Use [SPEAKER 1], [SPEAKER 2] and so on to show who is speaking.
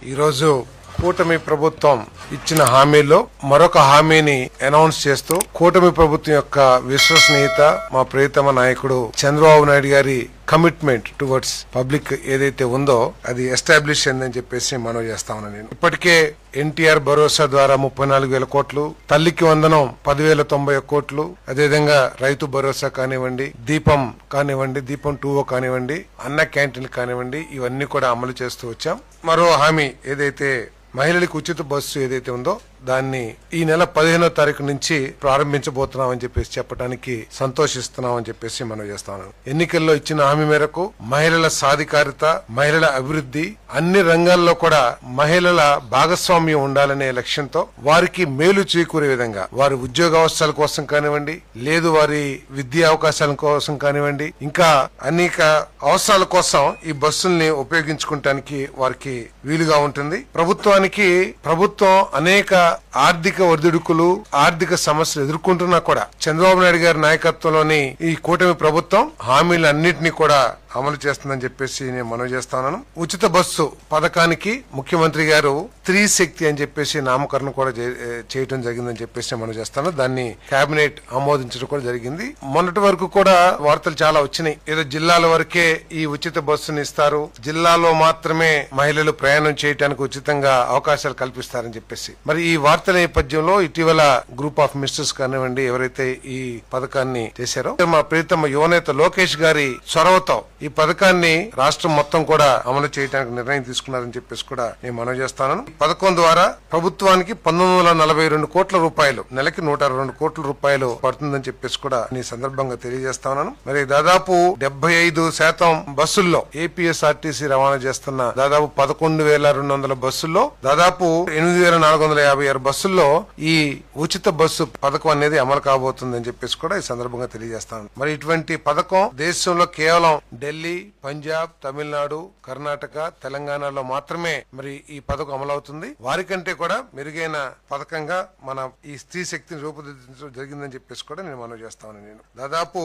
[SPEAKER 1] ఈ రోజు కూటమి ప్రభుత్వం ఇచ్చిన హామీలో మరొక హామీని అనౌన్స్ చేస్తూ కూటమి ప్రభుత్వం యొక్క విశ్వసనీయత మా ప్రియతమ నాయకుడు చంద్రబాబు నాయుడు గారి కమిట్మెంట్ టువర్డ్స్ పబ్లిక్ ఏదైతే ఉందో అది ఎస్టాబ్లిష్ అయిందని చెప్పేసి మనం చేస్తా ఉన్నాను. నేను ఇప్పటికే ఎన్టీఆర్ భరోసా ద్వారా 34,000 కోట్లు, తల్లికి వందనం 10,091 కోట్లు, అదేవిధంగా రైతు భరోసా కానివ్వండి, దీపం కానివ్వండి, దీపం 2 కానివ్వండి, అన్న క్యాంటీన్ కానివ్వండి, ఇవన్నీ కూడా అమలు చేస్తూ వచ్చాం. మరో హామీ ఏదైతే మహిళలకు ఉచిత బస్సు ఏదైతే ఉందో దాన్ని ఈ నెల 15వ తారీఖు నుంచి ప్రారంభించబోతున్నామని చెప్పేసి చెప్పడానికి సంతోషిస్తున్నామని చెప్పేసి మనం చేస్తాను. ఎన్నికల్లో ఇచ్చిన హామీ మేరకు మహిళల సాధికారిత, మహిళల అభివృద్ధి, అన్ని రంగాల్లో కూడా మహిళల భాగస్వామ్యం ఉండాలనే లక్ష్యంతో వారికి మేలు చేకూరే విధంగా వారి ఉద్యోగ అవకాశాల కోసం కానివ్వండి, లేదు వారి విద్యా అవకాశాల కోసం కానివ్వండి, ఇంకా అనేక అవసరాల కోసం ఈ బస్సుల్ని ఉపయోగించుకోవటానికి వారికి వీలుగా ఉంటుంది. ప్రభుత్వం అనేక ఆర్థిక ఒడిదుడుకులు, ఆర్థిక సమస్యలు ఎదుర్కొంటున్నా కూడా చంద్రబాబు నాయుడు గారి నాయకత్వంలోని ఈ కూటమి ప్రభుత్వం హామీలన్నింటినీ కూడా అమలు చేస్తుందని చెప్పేసి నేను మనవి చేస్తాను. ఉచిత బస్సు పథకానికి ముఖ్యమంత్రి గారు స్త్రీ శక్తి అని చెప్పేసి నామకరణం కూడా చేయడం జరిగిందని చెప్పేసి మనం చేస్తాను. దాన్ని కేబినెట్ ఆమోదించడం కూడా జరిగింది. మొన్నటి వరకు కూడా వార్తలు చాలా వచ్చినాయి. ఏదో జిల్లాల వరకే ఈ ఉచిత బస్సుని ఇస్తారు, జిల్లాలో మాత్రమే మహిళలు ప్రయాణం చేయడానికి ఉచితంగా అవకాశాలు కల్పిస్తారని చెప్పేసి. మరి ఈ వార్తల నేపథ్యంలో ఇటీవల గ్రూప్ ఆఫ్ మినిస్టర్స్ కానివ్వండి ఎవరైతే ఈ పథకాన్ని చేశారో మా ప్రియతమ యువనేత లోకేష్ గారి చొరవతో ఈ పథకాన్ని రాష్ట్రం మొత్తం కూడా అమలు చేయడానికి నిర్ణయం తీసుకున్నారని చెప్పేసి కూడా నేను మనవి చేస్తాను. పథకం ద్వారా ప్రభుత్వానికి 1942 కోట్ల రూపాయలు, నెలకి 102 కోట్ల రూపాయలు పడుతుందని చెప్పేసి కూడా ఈ సందర్భంగా తెలియజేస్తాను. మరి దాదాపు 75% బస్సుల్లో ఏపీఎస్ఆర్టీసీ రవాణా చేస్తున్న దాదాపు 11,200 బస్సుల్లో దాదాపు 8,456 బస్సుల్లో ఈ ఉచిత బస్సు పథకం అనేది అమలు కాబోతుందని చెప్పేసి కూడా ఈ సందర్భంగా తెలియజేస్తాను. మరి ఇటువంటి పథకం దేశంలో కేవలం ఢిల్లీ, పంజాబ్, తమిళనాడు, కర్ణాటక, తెలంగాణలో మాత్రమే మరి ఈ పథకం అమలవుతుంది. వారికంటే కూడా మెరుగైన పథకంగా మన ఈ స్త్రీ శక్తిని రూపుదిద్దడం జరిగిందని చెప్పేసి కూడా నేను మనవి చేస్తాను. నేను దాదాపు